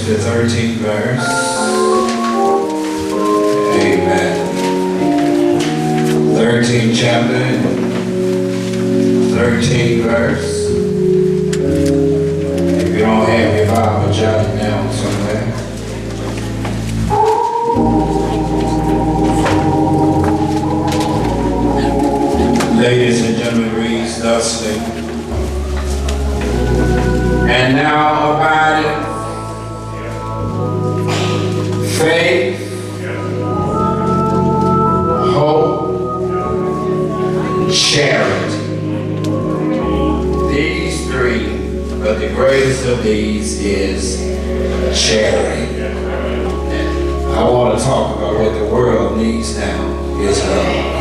to the 13th verse. Amen. 13th chapter, 13th verse. If you don't have your Bible, jot it down somewhere. Ladies and gentlemen, reads thusly. And now abideth faith, hope, charity. These three, but the greatest of these is charity. I want to talk about what the world needs now is love.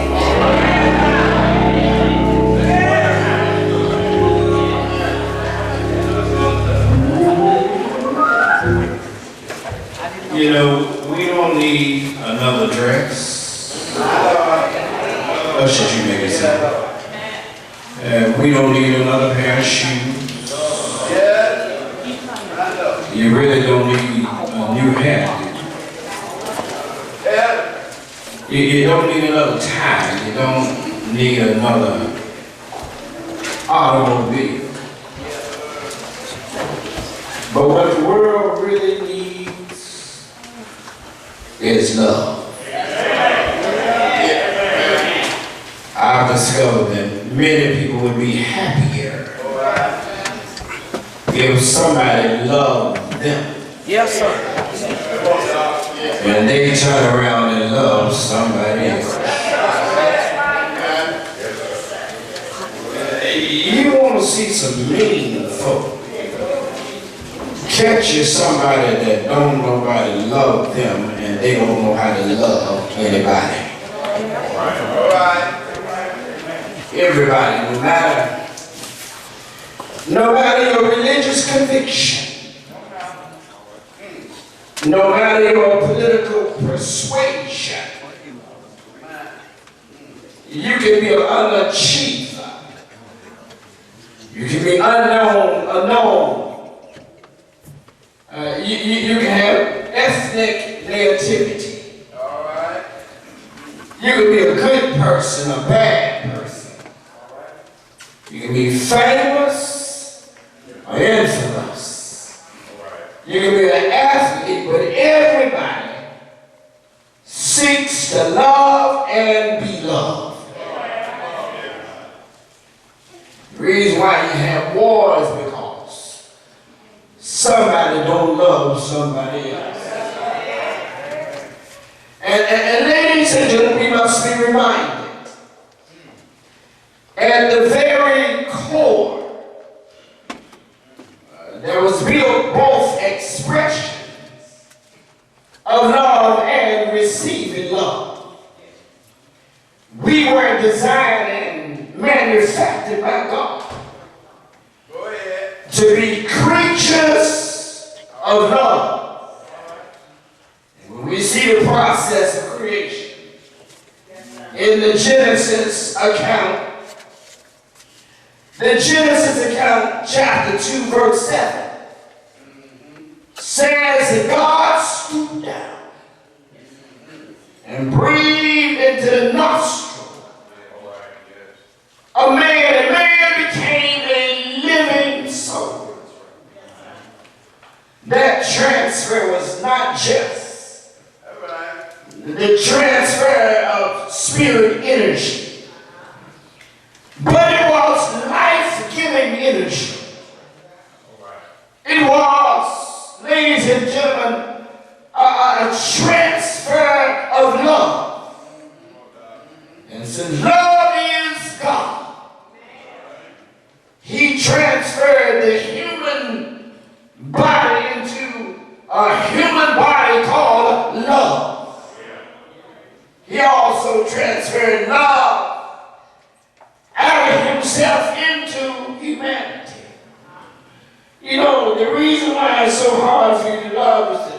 You know, we don't need another dress. Ushers, you make it sound. We don't need another pair of shoes. You really don't need a new hat. You don't need another tie. You don't need another automobile. But what the world really needs is love. I've discovered that many people would be happier if somebody loved them. Yes, sir. And they turn around and love somebody else. You want to see some mean folk. Catch you somebody that don't nobody love them and they don't know how to love anybody. Everybody, no matter your religious conviction, no matter your political persuasion, you can be an underachiever. You can be unknown. You can have ethnic nativity. All right. You can be a good person, a bad person. You can be famous or infamous. You can be an athlete, but everybody seeks to love and be loved. The reason why you have wars is because somebody don't love somebody else. And ladies and gentlemen, we must be reminded, at the very core, there was built both expressions of love and receiving love. We were designed and manufactured by God to be creatures of love. And when we see the process of creation in the Genesis account, chapter 2, verse 7, says that God stooped down and breathed into the nostril of man, and man became a living soul. That transfer was not just the transfer of spirit energy, but it was life-giving energy. It was, ladies and gentlemen, a transfer of love. And since love is God, He transferred the human body into a human body called love. He also transferred love out of Himself into humanity. You know, the reason why it's so hard for you to love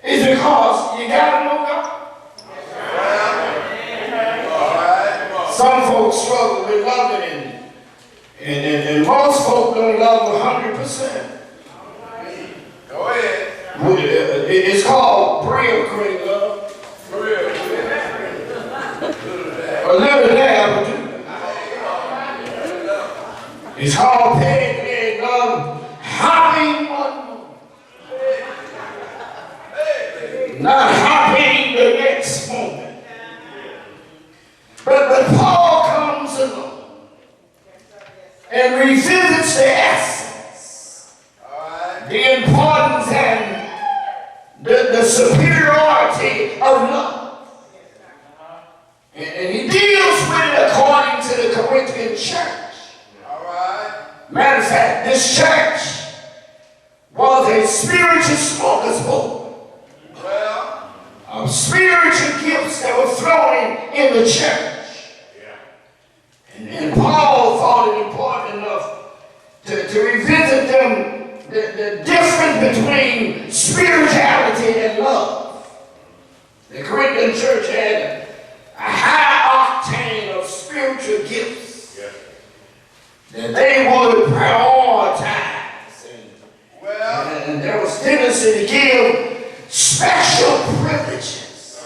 is because you got to know God. Some folks struggle with loving, and most folks don't love 100%. Go ahead. It's called bread cream, love. A little lab. It's called peg love. Hopping one more. Not hopping the next moment. But Paul comes along and revisits the essence, the importance and the superiority of love. And he deals with it according to the Corinthian church. Matter of fact, this church was a spiritual smorgasbord of spiritual gifts that were thrown in the church. And Paul thought it important enough to revisit them, the difference between spirituality and love. The Corinthian church had a high octane of spiritual gifts that they would prioritize. And there was tendency to give special privileges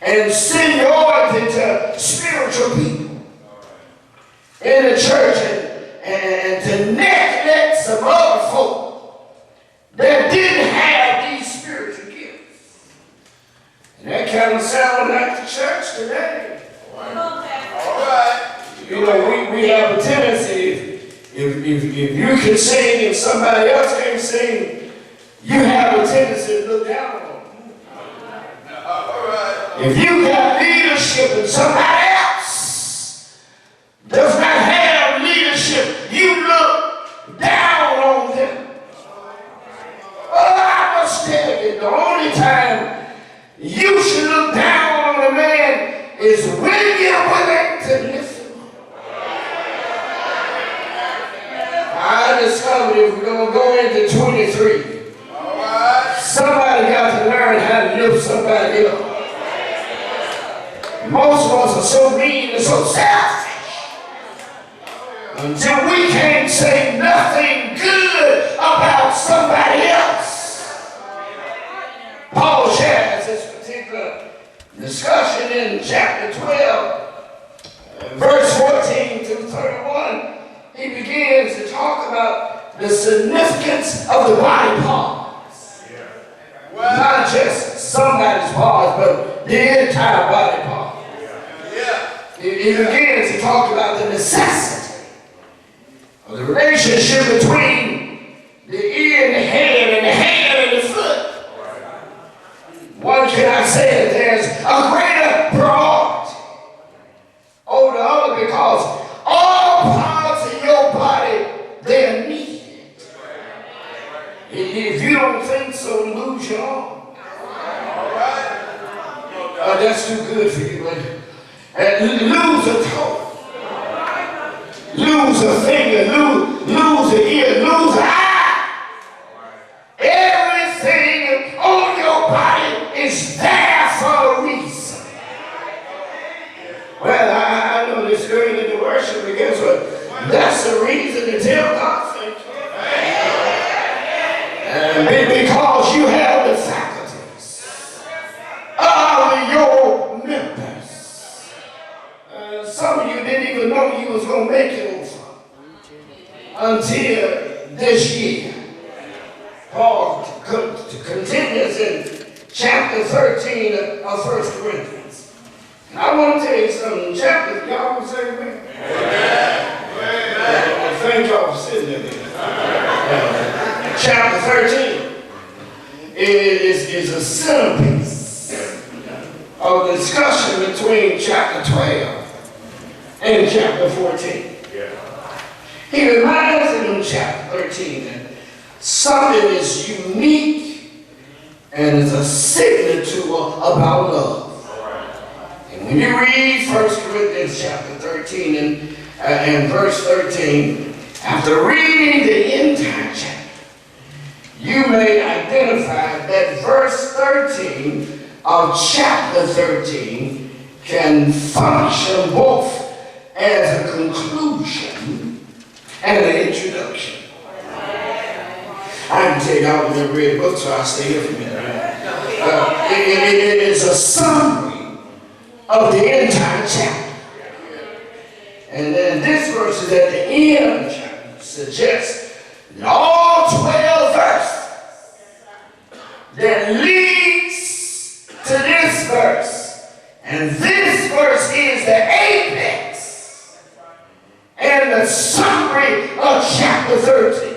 and seniority to spiritual people in the church and to neglect some other folk that didn't have these spiritual gifts. And that kind of sounds like the church today. All right. You know, we have a tendency, if you can sing and somebody else can't sing, you have a tendency to look down on them. All right. If you got leadership and somebody else does not have leadership, you look down on them. Well, I must tell you, the only time you should look down on a man is when you're willing to listen. I discovered if we're going to go into 23, somebody got to learn how to lift somebody up. Most of us are so mean and so selfish until we can't say nothing good about somebody else. Paul shares this particular discussion in chapter 12, verse 14 to 31. He begins to talk about the significance of the body parts. Not just somebody's parts, but the entire body part. He begins to talk about the necessity of the relationship between the ear and the head and the foot. One cannot say that there's a greater priority over the other because all parts of your body, they're needed. If you don't think so, lose your arm. That's too good for you. Lose a toe. Lose a finger. Lose an ear. Lose an eye. Everything on your body is there for a reason. Well, I know this early in the worship, but guess what? That's the reason to tell God thank you. Because you have the faculties of your members. Some of you didn't even know you was going to make it over until this year. Paul continues in chapter 13 of 1 Corinthians. And I want to tell you something. Chapter, y'all will say amen? Amen. Thank y'all for sitting there. Chapter 13 is a centerpiece of the discussion between chapter 12 and chapter 14. He reminds us in chapter 13 that something is unique and is a signature about love. And when you read 1 Corinthians chapter 13 and verse 13, after reading the entire chapter, you may identify that verse 13 of chapter 13 can function both as a conclusion and an introduction. I can tell you I was never read the book, so I'll stay here for a minute. It is a summary of the entire chapter. And then this verse is at the end of the chapter, suggests that all 12 verses that leads to this verse, and this verse is the apex and the summary of chapter 13.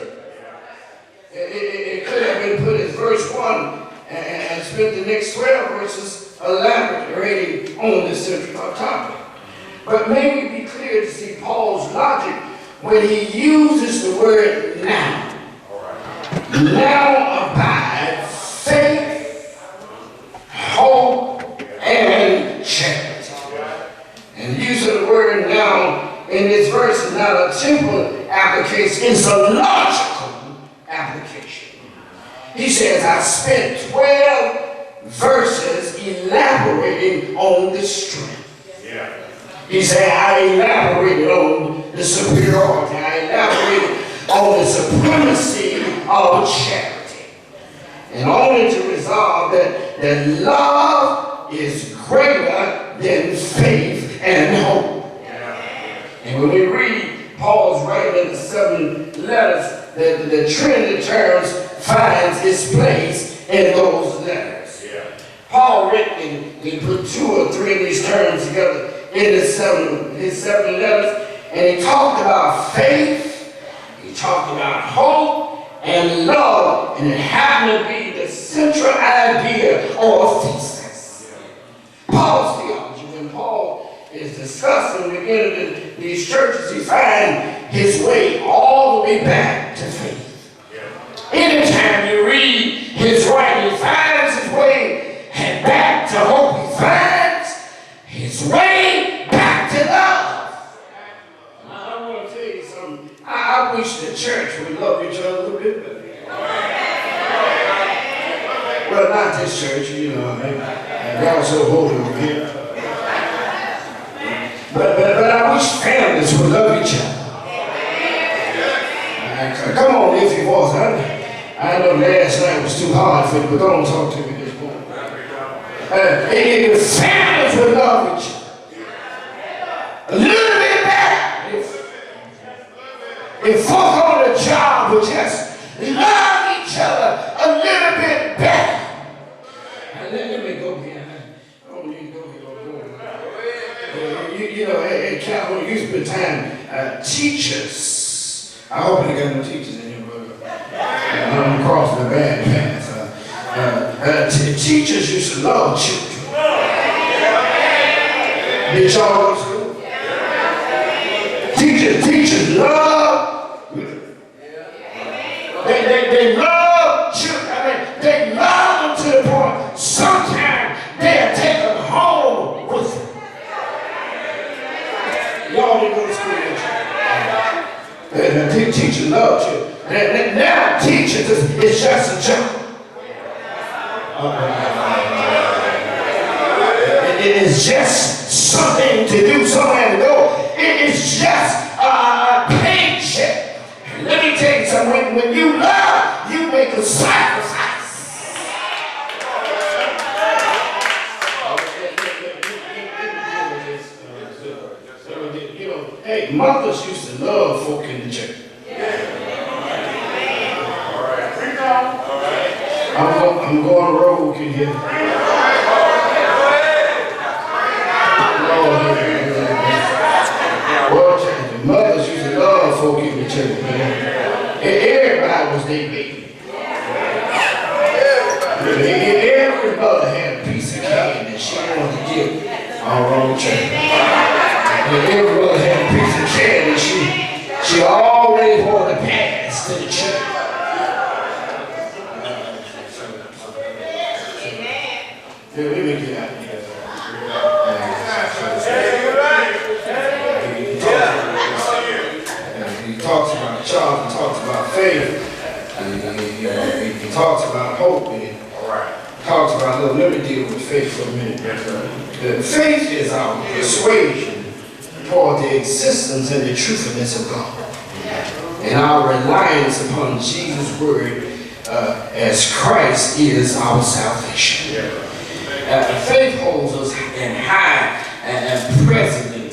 It could have been put as verse 1 and spent the next 12 verses elaborating on this central topic. But may we be clear to see Paul's logic when he uses the word now. Now abide faith, hope, and charity. And the use of the word now in this verse is not a temporal application, it's a logical application. He says, I spent 12 verses elaborating on the strength. He said, I elaborated on the superiority. I elaborated on the supremacy of charity. And only to resolve that love is greater than faith and hope. And when we read Paul's writing in the 7 letters, the Trinity terms finds its place in those letters. Paul written, he put 2 or 3 of these terms together in his 7 letters, and he talked about faith, he talked about hope, and love, and it happened to be the central idea or thesis. Paul's theology, when Paul is discussing the beginning of these churches, he finds his way all the way back to faith. Anytime you read his writing, he finds his way back to hope. He finds his way back to love. I want to tell you something. I wish the church would love each other a little bit better. Well, not this church, you know. God's so holy over here. But I wish families would love each other. Come on, lift your voice. I know last night was too hard for you, but don't talk to me this morning. If families would love each other a little bit better, if folk on the job would just love each other a little bit better. Let me go here. I don't need to go here. You know, at Calvary, you spend time, teachers. I hope I got no teachers in here, but I'm crossing the bad path. Teachers used to love children. Did y'all go to school? Teachers love. They love children. I mean, they love them to the point sometimes they'll take them home with them. Y'all didn't go to school, did you? Teachers love children. Now teachers is just a job. It is just something to do, somewhere to go. It is just a paycheck. Let me tell you something. When you love, you make a sacrifice. You know, hey, mothers used to love folk in the church. I'm going rogue in here. Well, mothers used to love folk in the church, man. Everybody was their baby. Every mother had a piece of candy that she wanted to give our own church. Every mother had a piece of candy she always wanted to pass to the church. Let me get out of here. He talks about Charles, he talks about faith, he talks about hope, and he talks about love. Let me deal with faith for a minute. Faith is our persuasion toward the existence and the truthfulness of God, and our reliance upon Jesus' word as Christ is our salvation. Faith holds us in high and president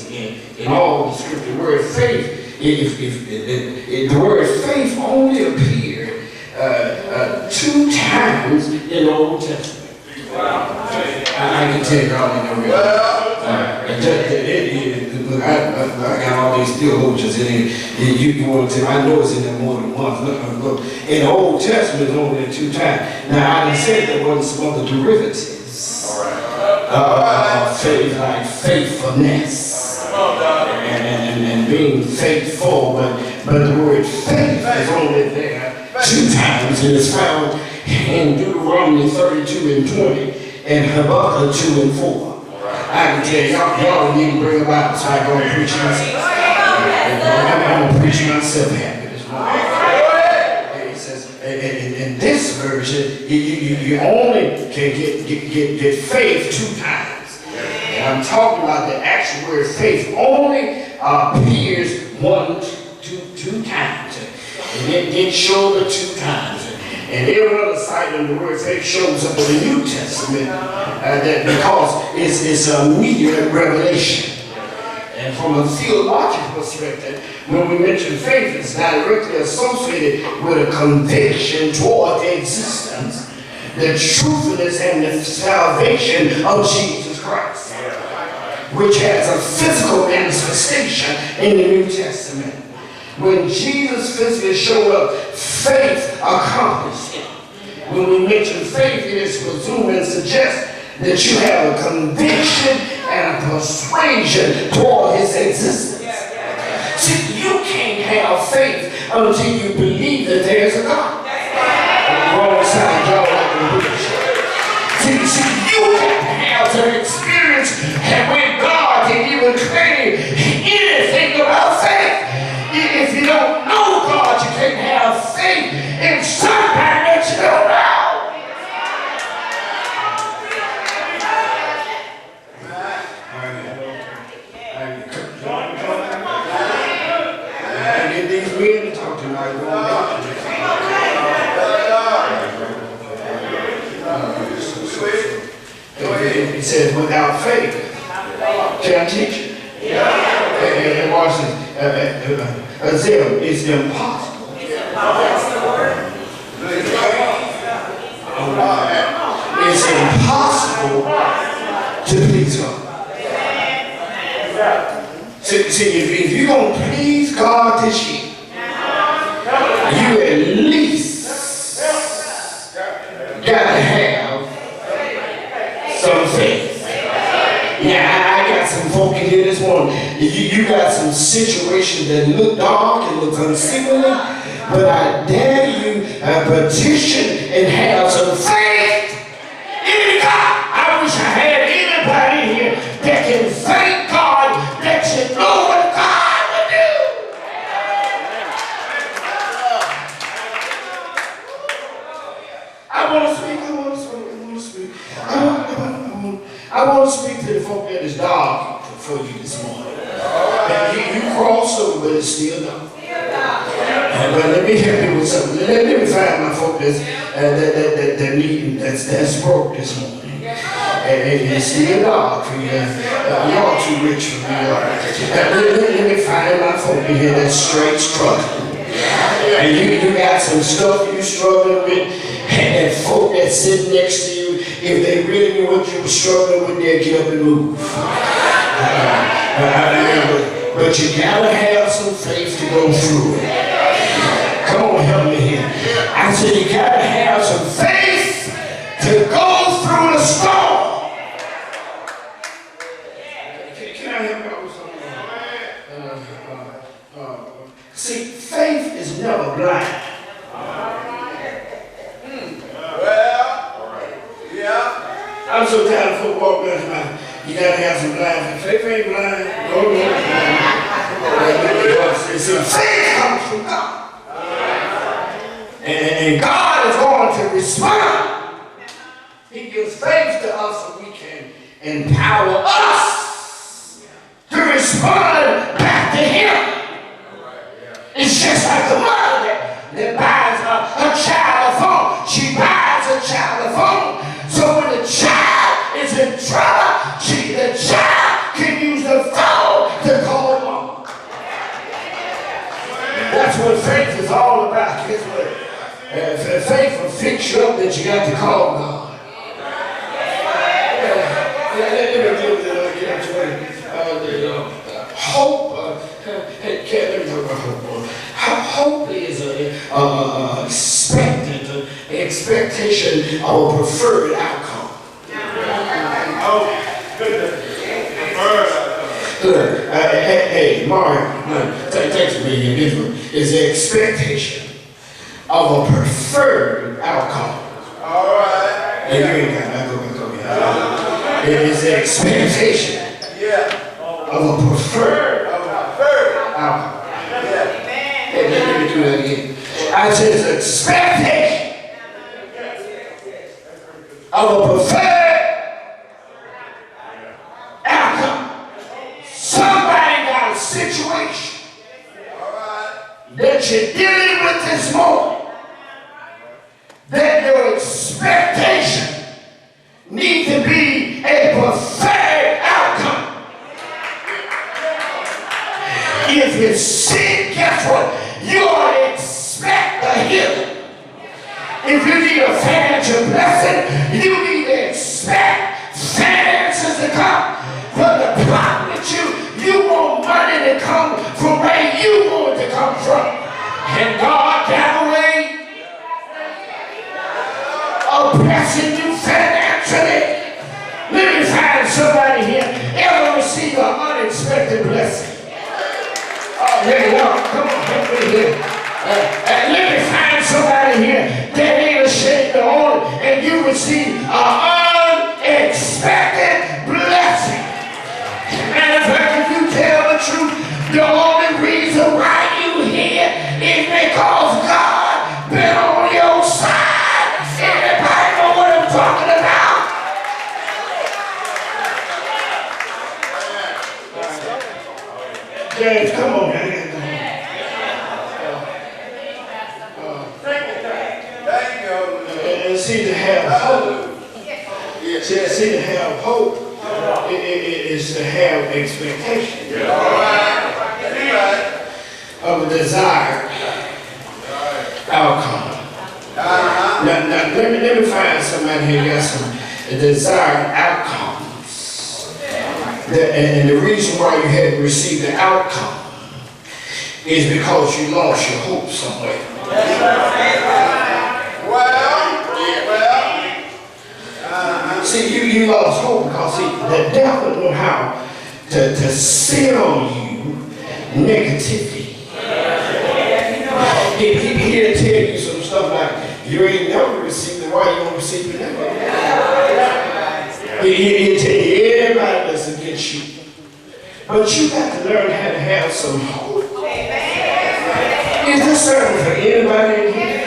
in all the scripture. The word faith, the word faith only appeared 2 times in the Old Testament. I can tell y'all in the real. I got all these theologians in it. You want to tell, I know it's in there more than once. Look. In the Old Testament, it's only 2 times. Now, I done said there wasn't some other derivatives of faith, like faithfulness and being faithful, but the word faith is only there 2 times, and it's found in Deuteronomy 32 and 20 and Habakkuk 2 and 4. I can tell y'all need to bring a Bible so I can go and preach myself. I'm going to preach myself happy this morning. It says, in this version, you only can get faith 2 times. And I'm talking about the actual word faith only appears 2 times. And it didn't show the 2 times. And every other site in the word faith shows up in the New Testament that because it's a immediate revelation. And from a theological perspective, when we mention faith, it's directly associated with a conviction toward the existence, the truthfulness, and the salvation of Jesus Christ, which has a physical manifestation in the New Testament. When Jesus physically showed up, faith accomplished it. When we mention faith, it is presumed and suggests that you have a conviction and a persuasion toward his existence. See, you can't have faith until you believe that there's a God. On the wrong side, y'all like the bridge. See, you have to have the experience when God can even claim anything about faith. If you don't know God, you can't have faith in somebody that you don't know. I get these men to talk to me. He says, without faith, can I teach you? And watch this. It's impossible. It's impossible to please God. See, if you're going to please God this year, you at least got to have some faith. Yeah, I got some folk in here this morning. You got some situations that look dark and look unseemly, but I dare you petition and have some faith in God. I wish I had anybody here that can thank God that you know what God will do. I want to speak to the folk that is dark for you this morning. And you crossed over, but it's still dark. But let me help you with something. Let me find my folk that's broke this morning. And it's still dark for you. Y'all too rich for me. Let me find my folk in here that's straight struggling. And you got some stuff you struggling with, and that folk that's sitting next to you, if they really knew what you were struggling with, they'd get up and move. But you gotta have some faith to go through it. Come on, help me here. I said you gotta have some faith to go through the storm. Can I help you with something? See, faith is never blind. I'm so tired of folk walking around my, you gotta have some blind faith. Faith ain't blind. No. See, faith comes from God. And God is going to respond. He gives faith to us so we can empower us to respond back to Him. It's just like the mother that buys a child a phone. all about. Guess what? Faith will fix you up that you got to call God. Hope. Hope is expectation of a preferred outcome. Oh, goodness. Hey, Mario, thanks for being here. This one is the expectation of a preferred outcome. All right. And you ain't got that. Go. It is the expectation of a preferred outcome. Hey, let me do that again. I said it's expectation of a preferred outcome. Somebody got a situation that you're dealing with this morning, that your expectation needs to be a preferred outcome. If you're sick, guess what? You ought to expect a healing. If you need a financial blessing, you need to expect finances to come. But the problem with you want money to come from where you want it to come from. And God got a way of blessing you financially. Let me find somebody here ever receive an unexpected blessing. Oh, there you go. Come on, help me here. Let me find somebody here that ain't ashamed to own it, and you receive an unexpected blessing. And if you tell the truth, the only reason why you here is because God been on your side. Anybody know what I'm talking about? James, come on, man. And see to have hope. See to have hope is to have expectation of a desired outcome. Now let me find somebody here who got some desired outcomes. And the reason why you hadn't received the outcome is because you lost your hope somewhere. See, you lost hope because the devil knew how to sell you negativity. He'll tell you some stuff like, you ain't never received it, why you don't receive it now? He'll tell you everybody that's against you. But you got to learn how to have some hope. Is this serving for anybody in here?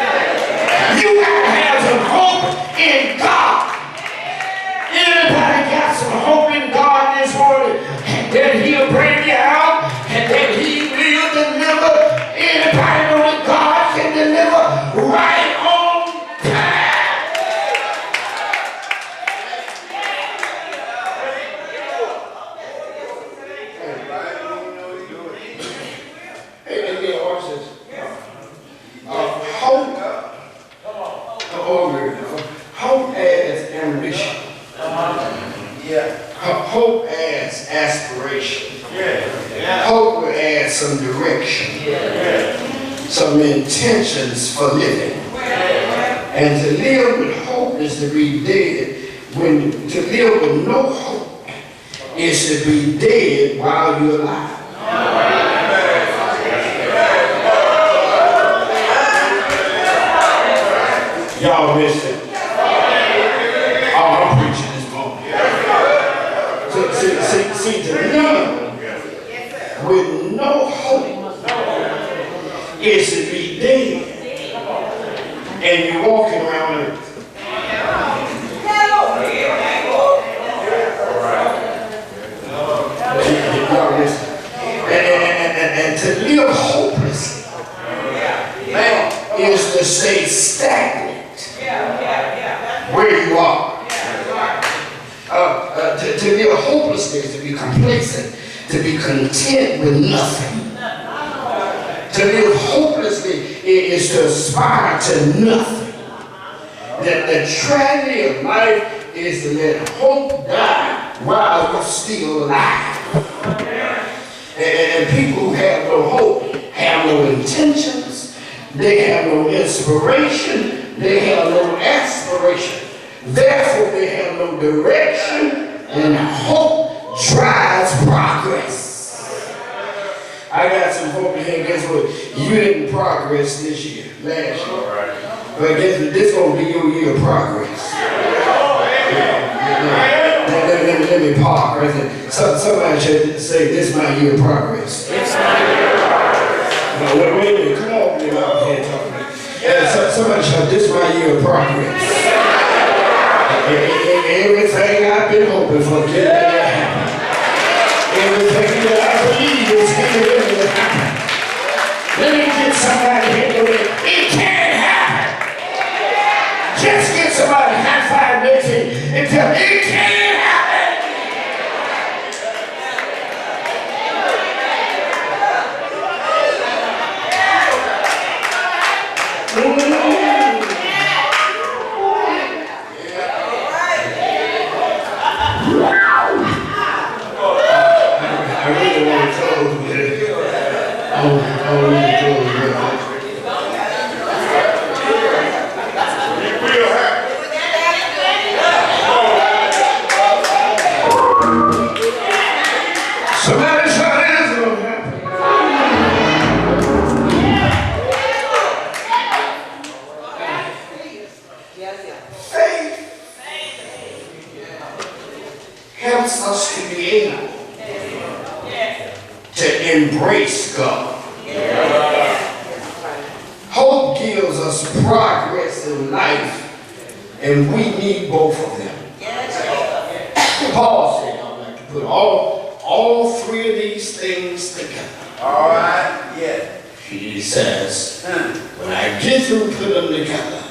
You got to have some hope in God. Anybody got some hope in God this morning? That He'll bring you out and that He will deliver. Anybody know that God can deliver right on time? Hey, watch this. Hope as ambition. Hope as aspiration. Hope will add some direction. Some intentions for living. And to live with hope is to be dead. To live with no hope is to be dead while you're alive. Y'all missed it. Oh, I'm preaching this morning. See, to live with no hope is to be dead. And you're walking around it. Y'all missed it. And to live hopelessly is to stay stagnant where you are. To live hopelessly is to be complacent, to be content with nothing. To live hopelessly is to aspire to nothing. That the tragedy of life is to let hope die while you're still alive. And people who have no hope have no intentions, they have no inspiration, they have no aspiration. Therefore, they have no direction, and hope drives progress. I got some hope in here. Guess what? You didn't progress this year, last year. But guess what? This gonna be your year of progress. Let me park right there. Somebody should say, this is my year of progress. It's my year of progress. No, wait a minute. Come on, get out here talking. Somebody should, this is my year of progress. Everything I've been hoping for, get ready to happen. Everything that I believe is getting ready to happen. Let me get somebody here with it. It can happen. Just get somebody high five next to you and tell them it can happen. Helps us to be able to embrace God. Hope gives us progress in life, and we need both of them. Paul said, I'd like to put all three of these things together. All right, yeah. He says, when I get through put them together,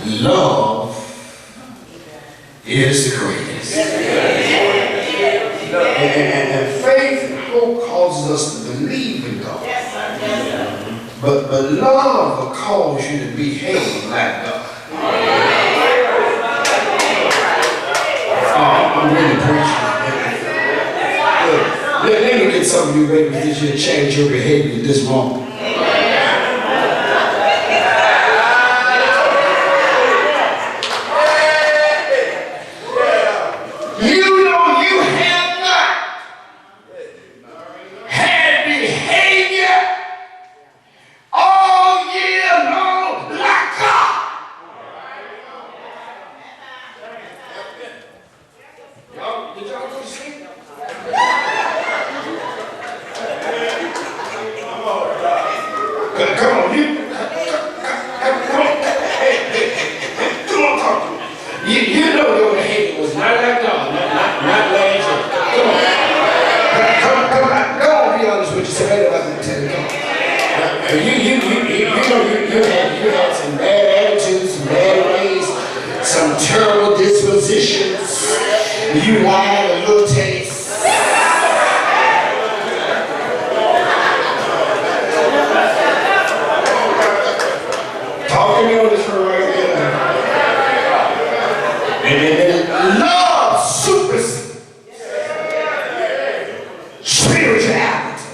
love is the greatest. And faith and hope causes us to believe in God. But love will cause you to behave like God. I'm really preaching. Look, let me get some of you babies this year change your behavior this moment. You had some bad attitudes, some bad ways, some terrible dispositions. You lied a little taste. Talking to me on this one right here. And then love supersedes spirituality.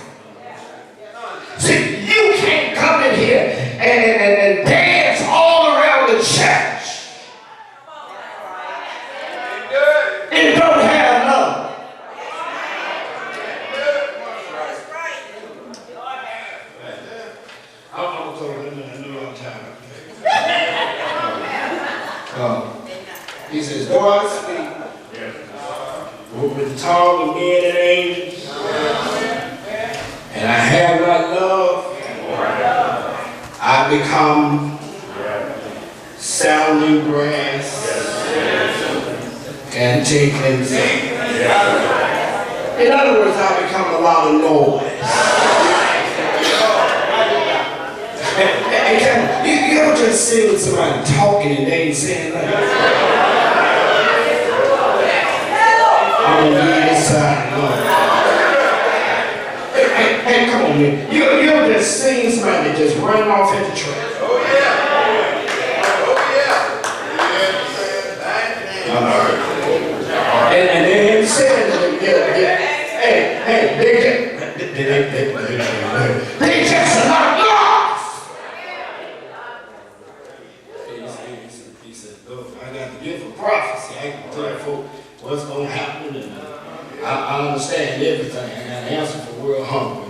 See, you can't come in here and dance all around the church and don't have love. I'm told him I know all the time. He says, though I speak with tongue of men and angels, and I have not love, I become sounding brass and tinkling cymbals. In other words, I become a lot of noise. And you ever just see with somebody talking and they ain't saying nothing? I'm on the inside. Hey, come on, man. You ever just seen somebody just just running off at the track. Oh, yeah. Oh, yeah. And then he said, hey, they just not lost. He said, look, I got the gift of prophecy. I can tell folks what's going to happen. And I understand everything. I got an answer for world hunger.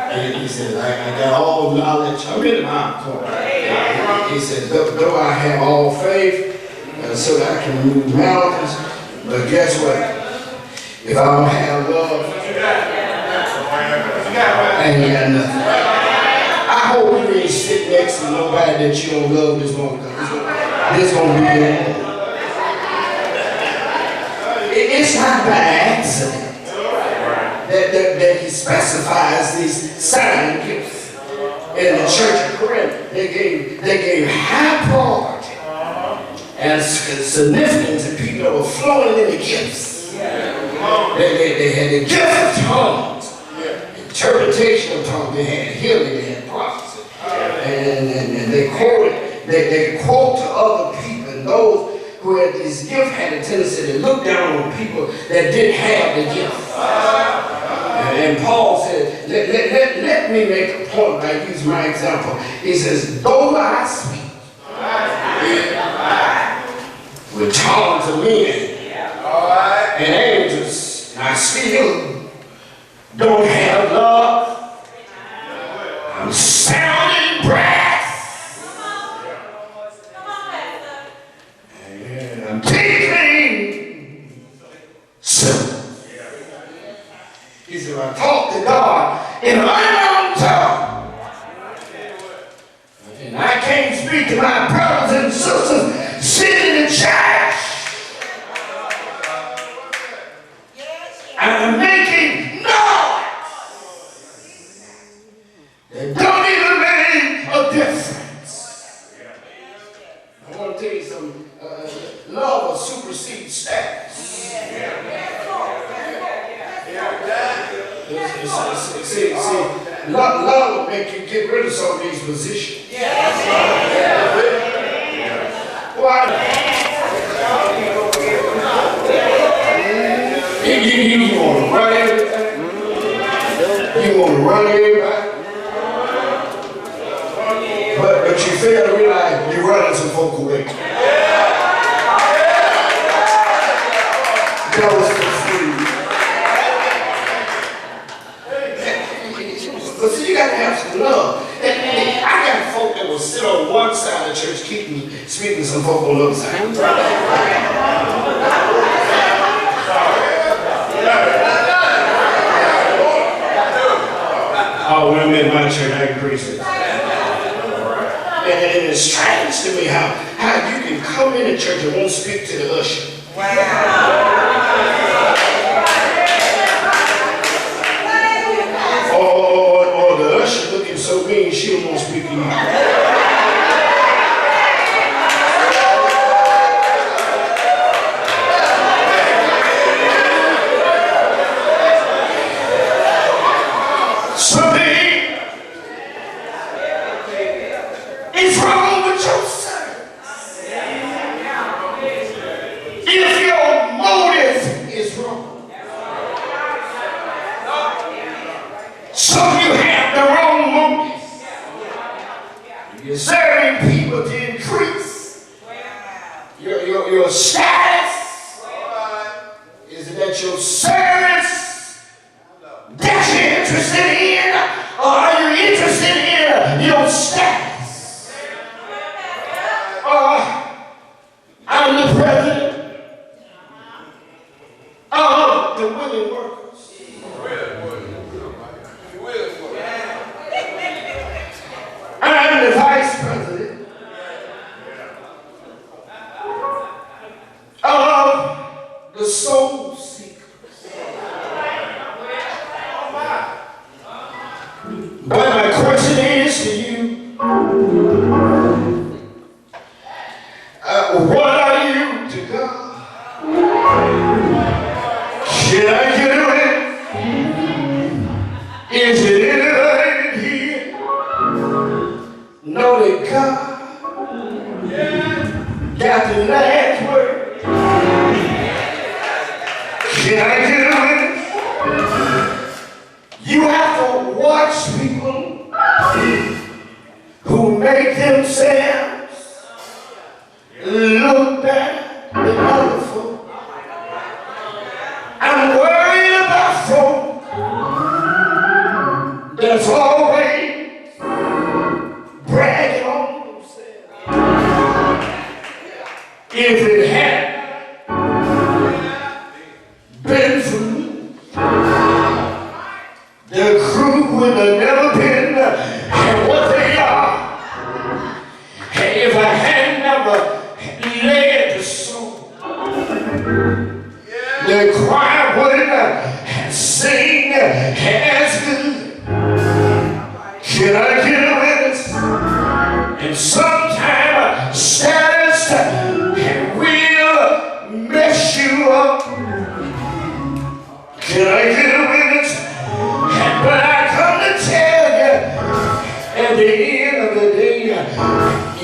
And he said, I got all knowledge. I'm in my corner. He said, though I have all faith, so that I can move mountains, but guess what? If I don't have love, I ain't got nothing. I hope you ain't sit next to nobody that you don't love this morning. This gonna be your moment. It's not by accident that he specifies these sign gifts in the church of Corinth. They gave high priority and significance to people that were flowing in the gifts. They had the gift of tongues, interpretation of tongues, they had healing, they had prophecy. And they quote to other people, and those who had this gift had a tendency to look down on people that didn't have the gift. And Paul said, let me make a point by using my example. He says, though I speak with tongues of men and angels, I still don't have love. I'm sounding brass. And I'm tinkling silver. He said, I talk to God in an unknown tongue. And I can't speak to my brothers and sisters sitting in the church. I'm making noise that don't even make a difference. I want to tell you something. Love will supersede status. See, love will make you get rid of some of these positions. Why? You want to run everything? You want to run everybody? But you fail to realize you're running some folk away. That was for free. But see, you got to have some love. I got folk that will sit on one side of the church, keep me speaking to some folk on the other side. Oh, when I'm in my church, I can preach it. And it's strange to me how you can come into church and won't speak to the usher. Or the usher looking so mean, she don't want to speak to you. You're serving people to increase your status. Is it that your service that you're interested in, or are you interested in your status? I'm the president of the willing workers. I'm the vice president of the soul seekers. But my question is to you, what are you to God? Should I get it? Is it anything here? Can I get a witness? You have to watch people who make themselves look bad than other folk. I'm worried about folk that's always bragging on themselves. If it had been for me, the crew would have never been what they are. If I had never led the song, the choir wouldn't sing as good. Can I get a witness? And sometimes status will mess you up. Can I get a witness? But I come to tell you, at the end of the day,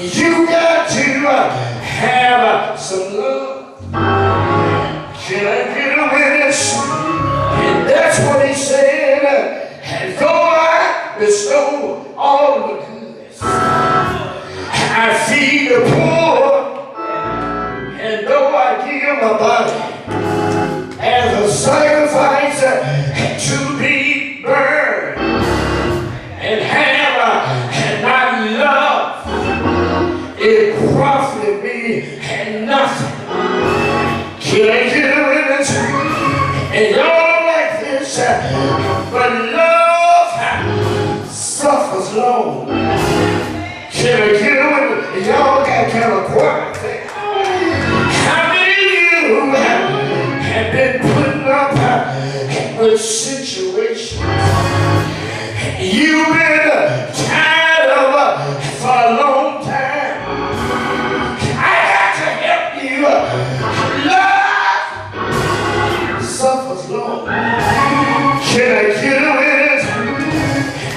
you got to have some love. Can I get a witness? And that's what he said. And though I bestow all the goods, I feed the poor, and though I give my body as a sacrifice to be burned, and have not love, it profited me nothing. Can I get a witness? And y'all like this, but love suffers long. Can I get a witness? Y'all got kind of quiet there. How many of you have been putting up with situations you've been tired of for a long time? I got to help you. Love suffers long. Can I get a witness?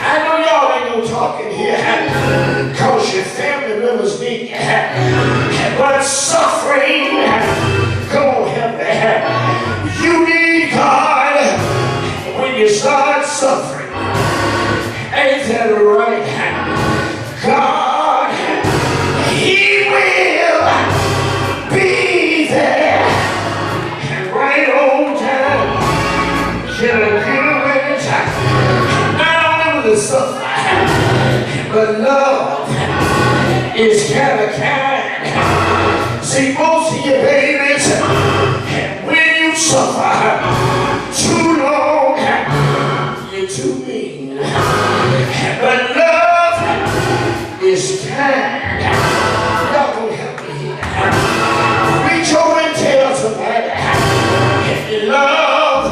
I know y'all ain't no talking here because your family members need you. But suffering, come on, help me. You need God when you start suffering. Ain't that right? God, He will be there right on time. Can I get a witness? Not only will it suffer, but love is kind of kind. See, most of your babies, when you suffer too long, you're too mean. But love is kind. Y'all gonna help me here. Reach over and tell somebody, love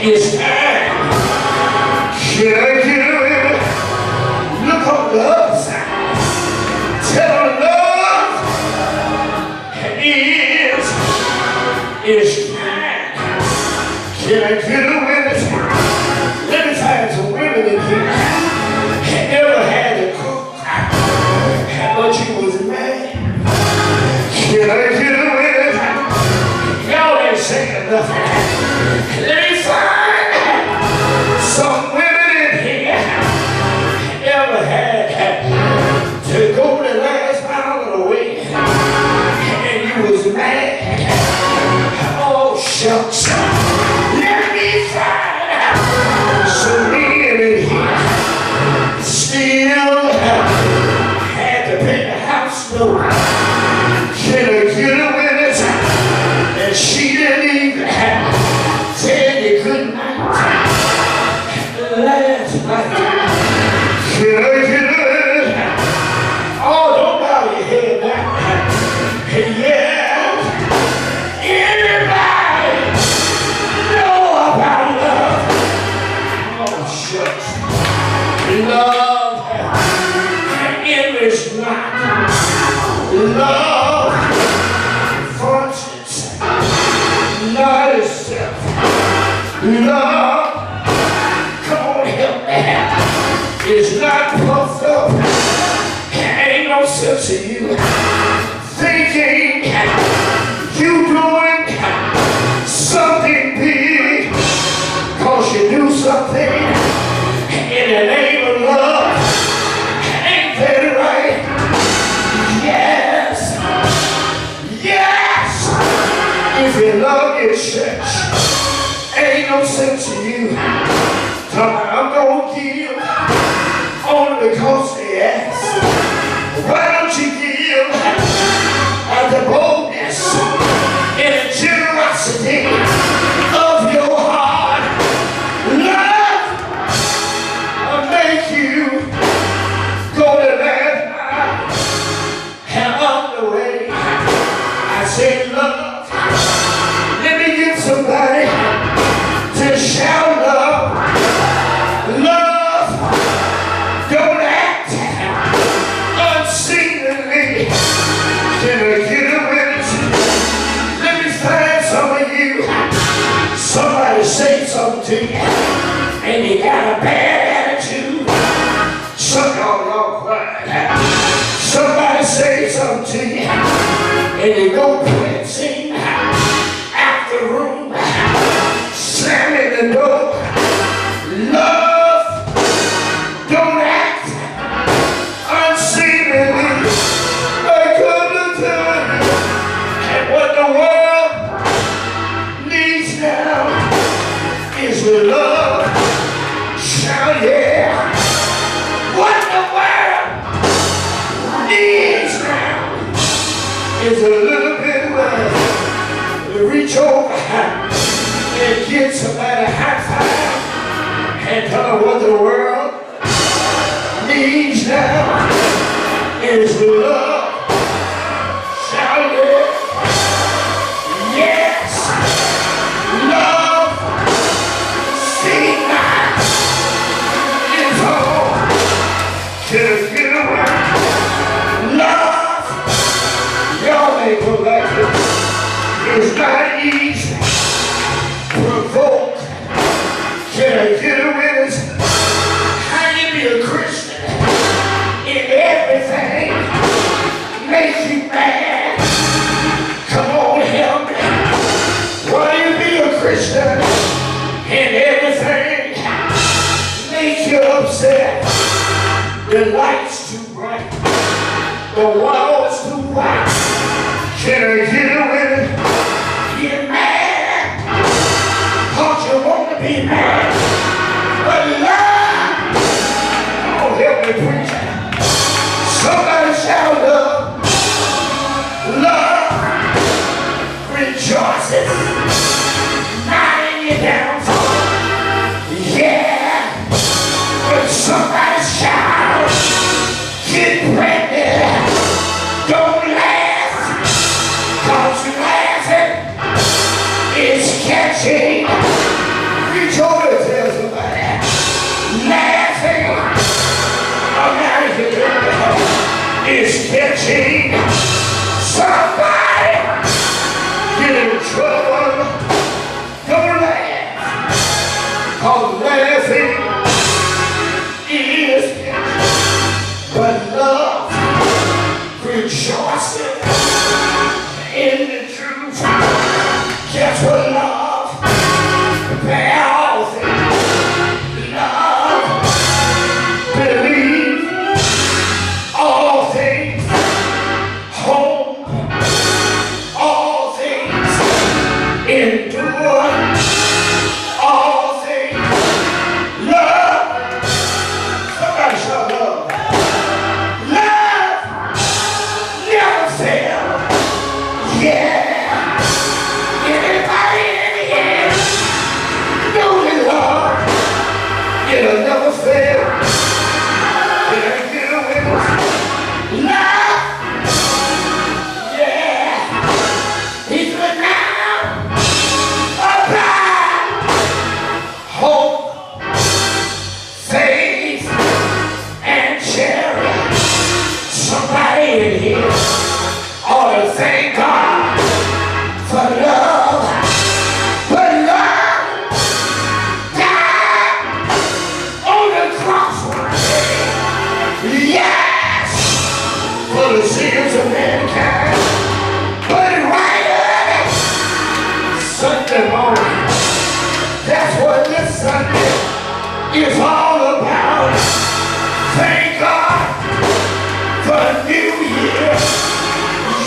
is kind. Can I get a witness? Look on the other side. Tell them love is kind. Can I get a witness? Let me find some women in here. Ever had a cook, but you was mad. Can I get a witness? Y'all ain't saying nothing. Let me find some women in here. Ever had to go the last mile of the way, and you was mad. Oh, shucks. Let me find some men in here still had to pay the house note. Can I get a witness? And she didn't even tell you good night last night. Can I get a witness? Oh, don't bow your head now. Yeah. Anybody know about love? Oh, shucks. Love is not. Love functions not itself. Love, come on, help me, is not puffed up. Ain't no sense in you thinking you doing your church. Ain't no sense in you. I'm gonna give only because they ask. Why don't you give out the boldness and the generosity of your heart? Love will make you go to that mile and on the way. I say love. Let me get somebody to shout love. Love don't act unseemly. Can I get a witness? Let me find some of you. Somebody say something to you and you got a bad attitude. Some of y'all quiet. Somebody say something to you and you go prancing out the room, slamming the door. Love don't act unseemly. I come to tell you, and what the world needs now is love. Shout yeah. What the world needs now is a little bit of love. Reach over and get somebody a high five and tell them what the world needs now is love. Shout it. Yes. Love. See now is all. Can I get away? Love. Y'all may go like this. It's not easy. Provoke. Can I get a witness? How you be a Christian in everything makes you mad? Come on, help me. Why you be a Christian in everything makes you upset? The lights too bright, the walls too white. Can I get a witness? You're mad, cause you want to be mad. But love, oh help me preach. Somebody shout love. Love rejoices, not in your downfall. Yeah, when somebody shout, get ready. Don't laugh, cause you laughing is catching. Reach over and tell somebody, laughing, I'm out of here, is catching. Somebody get in trouble. Don't laugh, cause laughing is catching. But love rejoicing in the truth. Guess what love? Bear all things. Love believe all things. Hope all things. Endure all things. Love. Somebody shout love. Love never fails. Yeah. Anybody in here know that love, it'll never fail. Can I get a witness? Love, yeah. He's good now. Abide, hope, faith, and charity. Somebody in here ought to thank God for love. But love died on the cross one day. Yes, for the sins of mankind. But right early Sunday morning, that's what this Sunday is all about. Thank God for New Year.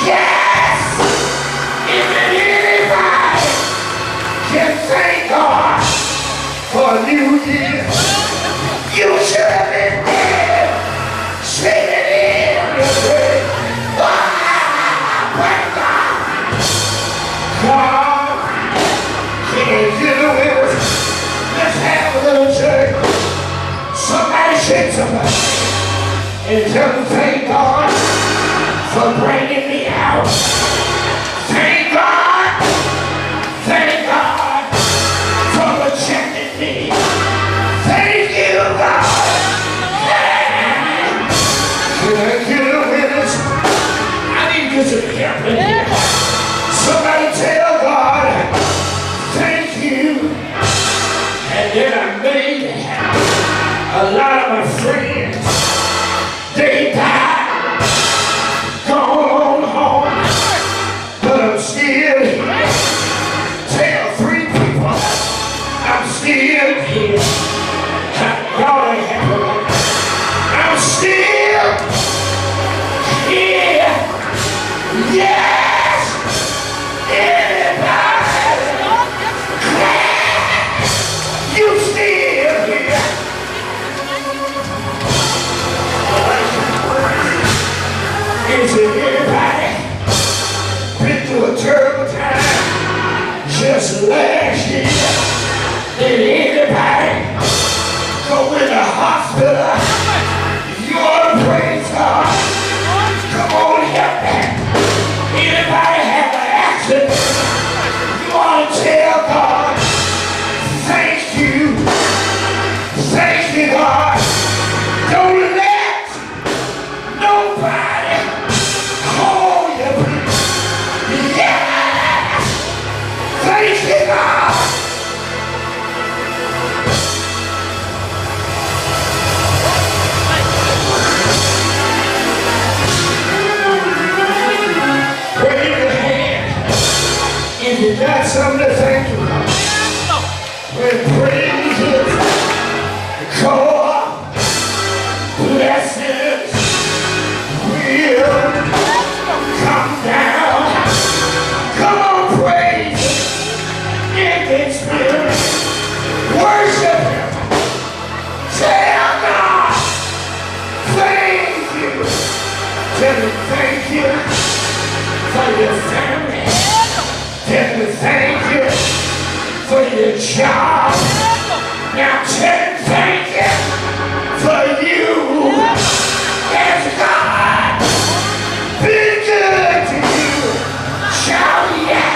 Yes! Is it anybody New Year. You should have been dead, sleeping in your grave. Praise God. God can get away with it. Let's have a little church. Somebody shake somebody and tell them thank God for bringing me out. Thank God for rejecting me. Thank you, God. Can I get a witness? I need you to help me. Somebody tell God, thank you. And then I made a lot of my friends, they died, gone home, but I'm still here. Tell 3 people, I'm still here. Y'all ain't happy right now. I'm still here. Yes! Anybody glad you still here? Is it anybody been through a terrible time just last year? Did anybody go in the hospital? You ought to praise God. Come on, help me. Anybody have an accident? You ought to tell God, thank you. Thank you, God. Don't let nobody hold you. Yes! Thank you, God. Wave your hand if you got something to thank you for. When praises go up, blessings will come down. Come on, praise in His spirit. Worship Him. Tell God, thank you. Tell Him thank you for your family. Tell Him thank you for your job. Now tell Him thank you for you. Has God been good to you? Shout yeah.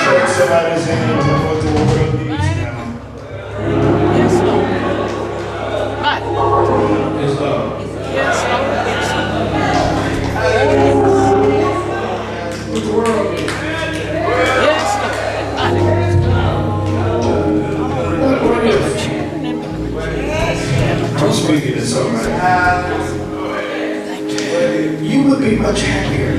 Shake somebody's hand and tell what the world needs now. Yes, Lord. Right. It's love. Yes, Lord. What the world needs. Yes, Lord. What is it? I'm speaking to somebody. You would be much happier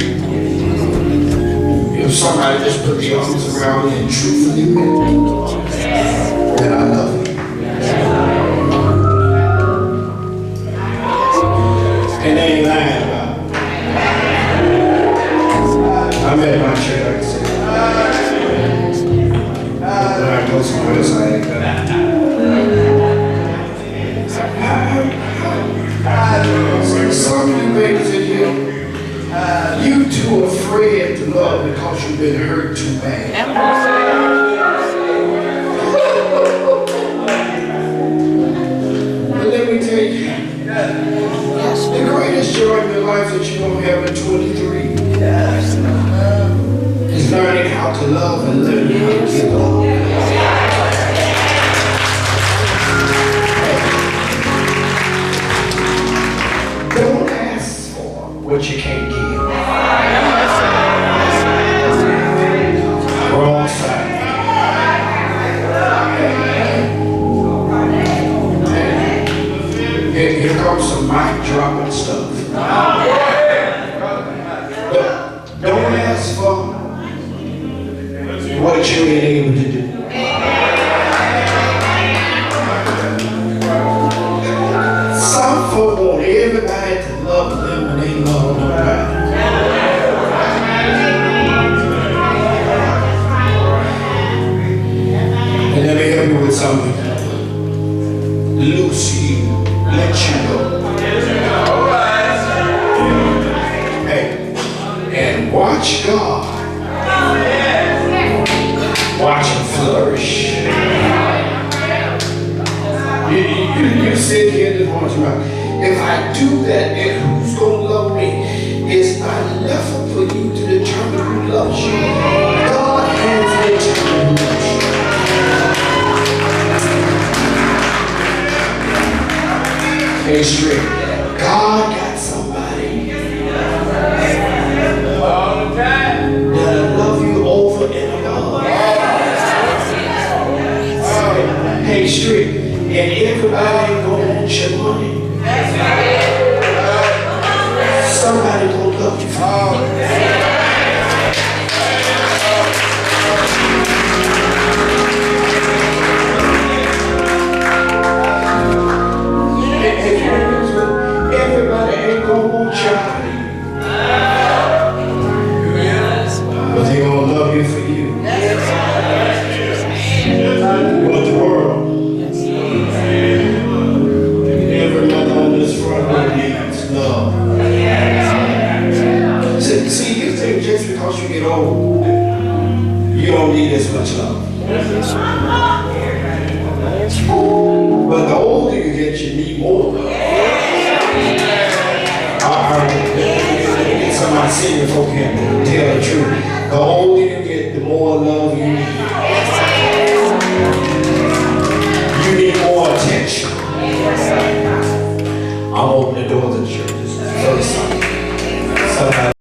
if somebody just put the arms around you and truthfully meant that I love you. And they ain't lying about it. I'm at my church, like I said. When I go somewhere else, I ain't got some of you ladies in here, you too afraid to love because you've been hurt too bad. But let me tell you, the greatest joy in your life that you won't have at 23 is learning how to love and learning how to give up. Don't ask for what you can't give. Wrong side. Here comes some mic dropping stuff. with something. Loose you, let you go. All right. Hey, and watch God. Watch him flourish. You sit here this morning, if I do that, then who's going to love me? It's not enough for you to determine who loves you. God has determined who loves you. Hey, straight. God got somebody All the time. that'll love you over and above. Hey, straight. And everybody ain't gonna want your money. Somebody gonna love you for you. Everybody ain't gonna want your money. But they gonna love you for you. What the world? Every mother on this front row needs love. See, you think just because you get old, you don't need as much love. But the older you get, you need more love. Some of my senior folk can tell the truth. The older you get, the more love you need. You need more attention. I'm opening the doors of the church. This is the first time. Somebody